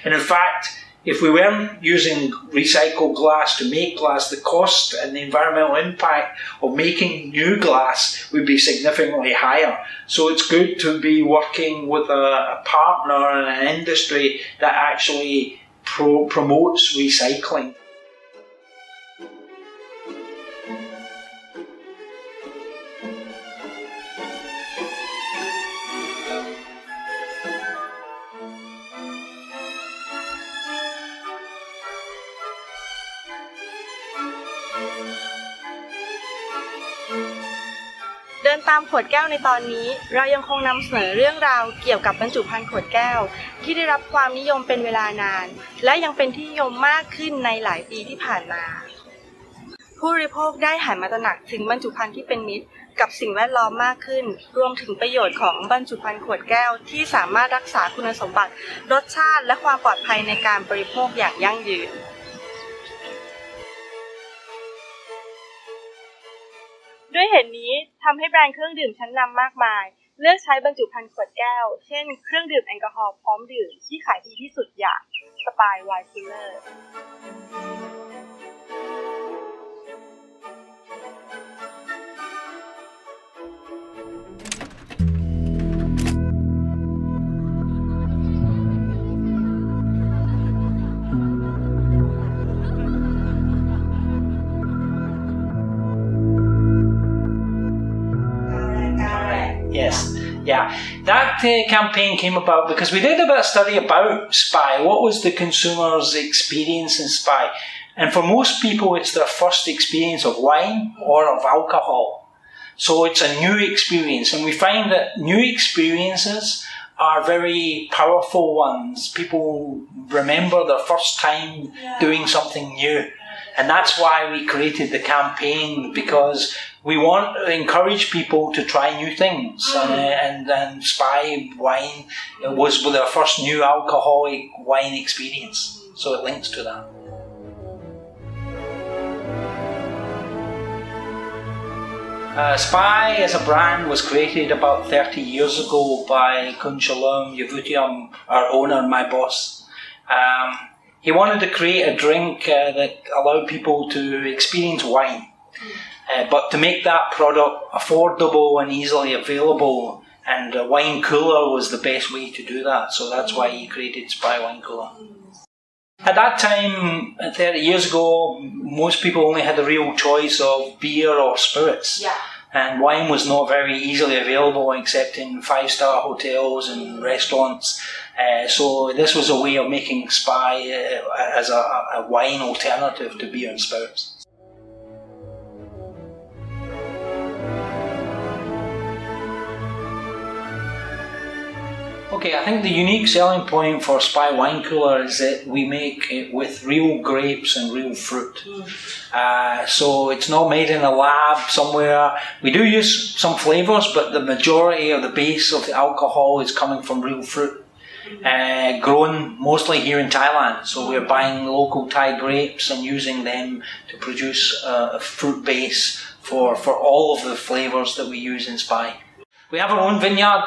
And in fact, if we weren't using recycled glass to make glass, the cost and the environmental impact of making new glass would be significantly higher. So it's good to be working with a partner in an industry that actually promotes recycling.เดินตามขวดแก้วในตอนนี้เรายังคงนำเสนอเรื่องราวเกี่ยวกับบรรจุภัณฑ์ขวดแก้วที่ได้รับความนิยมเป็นเวลานานและยังเป็นที่นิยมมากขึ้นในหลายปีที่ผ่านมาผู้บริโภคได้หันมาตระหนักถึงบรรจุภัณฑ์ที่เป็นมิตรกับสิ่งแวดล้อมมากขึ้นรวมถึงประโยชน์ของบรรจุภัณฑ์ขวดแก้วที่สามารถรักษาคุณสมบัติรสชาติและความปลอดภัยในการบริโภคอย่างยั่งยืนด้วยเหตุนี้ทำให้แบรนด์เครื่องดื่มชั้นนำมากมายเลือกใช้บรรจุภัณฑ์ขวดแก้วเช่นเครื่องดื่มแอลกอฮอล์พร้อมดื่มที่ขายดีที่สุดอย่างสปายไวน์คูลเลอร์ Yes, yeah. That campaign came about because we did a bit of study about SPY. What was the consumer's experience in SPY? And for most people, it's their first experience of wine or of alcohol. So it's a new experience, and we find that new experiences are very powerful ones. People remember their first time doing something new. And that's why we created the campaign, because we want to encourage people to try new things. And SPY wine was their first new alcoholic wine experience. So it links to that. SPY as a brand was created about 30 years ago by Kunshalom Yavutiam, our owner, my boss. He wanted to create a drink that allowed people to experience wine, but to make that product affordable and easily available, and a wine cooler was the best way to do that, so that's why he created SPY Wine Cooler. At that time, 30 years ago, most people only had the real choice of beer or spirits. Yeah. And wine was not very easily available except in 5-star hotels and restaurants. So this was a way of making SPY as a wine alternative to beer and spirits. Okay, I think the unique selling point for SPY Wine Cooler is that we make it with real grapes and real fruit. So it's not made in a lab somewhere. We do use some flavours, but the majority of the base of the alcohol is coming from real fruit. Grown mostly here in Thailand. So we're buying local Thai grapes and using them to produce a fruit base for all of the flavours that we use in SPY. We have our own vineyard.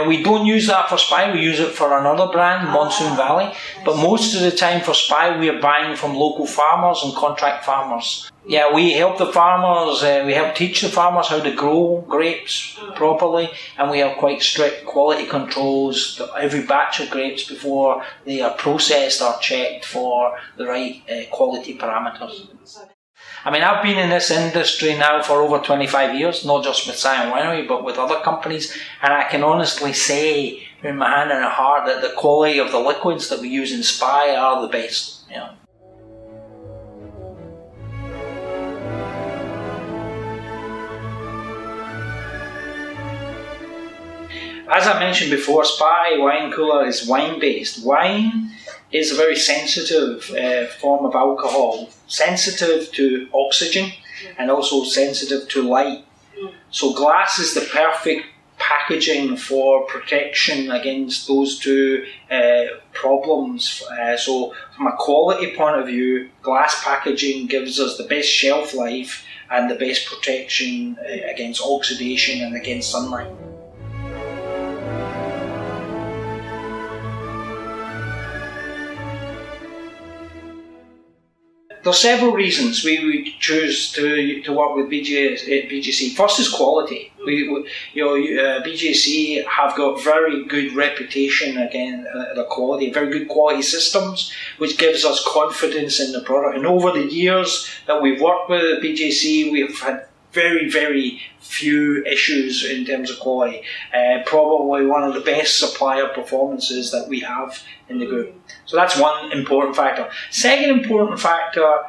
We don't use that for SPY, we use it for another brand, Monsoon Valley. But most of the time for SPY, we are buying from local farmers and contract farmers. Yeah, we help the farmers, we help teach the farmers how to grow grapes properly, and we have quite strict quality controls. Every batch of grapes before they are processed are checked for the right quality parameters. I mean, I've been in this industry now for over 25 years, not just with Sion Winery, but with other companies, and I can honestly say, in my hand and heart, that the quality of the liquids that we use in SPY are the best. You know. As I mentioned before, SPY Wine Cooler is wine-based. Wine is a very sensitive form of alcohol, sensitive to oxygen and also sensitive to light. So glass is the perfect packaging for protection against those two problems. So from a quality point of view, glass packaging gives us the best shelf life and the best protection against oxidation and against sunlight. There's several reasons we choose to work with BJC. First is quality. BJC have got very good reputation again, the quality, very good quality systems, which gives us confidence in the product. And over the years that we've worked with BJC, we've had very, very few issues in terms of quality. Probably one of the best supplier performances that we have in the group. So that's one important factor. Second important factor,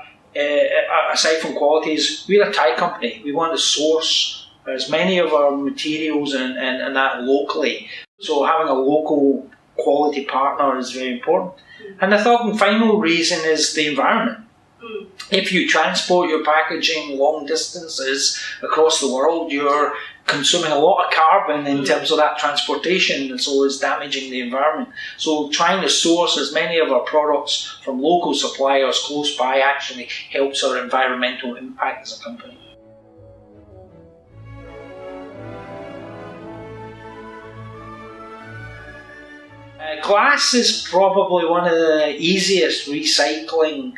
aside from quality, is we're a Thai company. We want to source as many of our materials and that locally. So having a local quality partner is very important. And the third and final reason is the environment. If you transport your packaging long distances across the world, you're consuming a lot of carbon in terms of that transportation, and so it's damaging the environment. So trying to source as many of our products from local suppliers close by actually helps our environmental impact as a company. Glass is probably one of the easiest recycling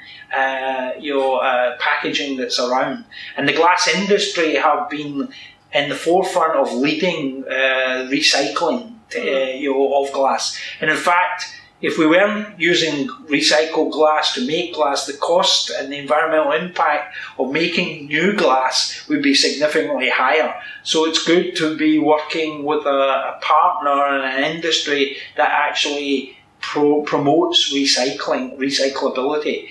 packaging that's around, and the glass industry have been in the forefront of leading recycling of glass. And in fact, if we weren't using recycled glass to make glass, the cost and the environmental impact of making new glass would be significantly higher. So it's good to be working with a partner and an industry that actually promotes recyclability.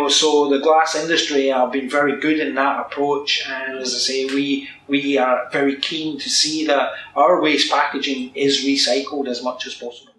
So the glass industry have been very good in that approach, and as I say, we are very keen to see that our waste packaging is recycled as much as possible.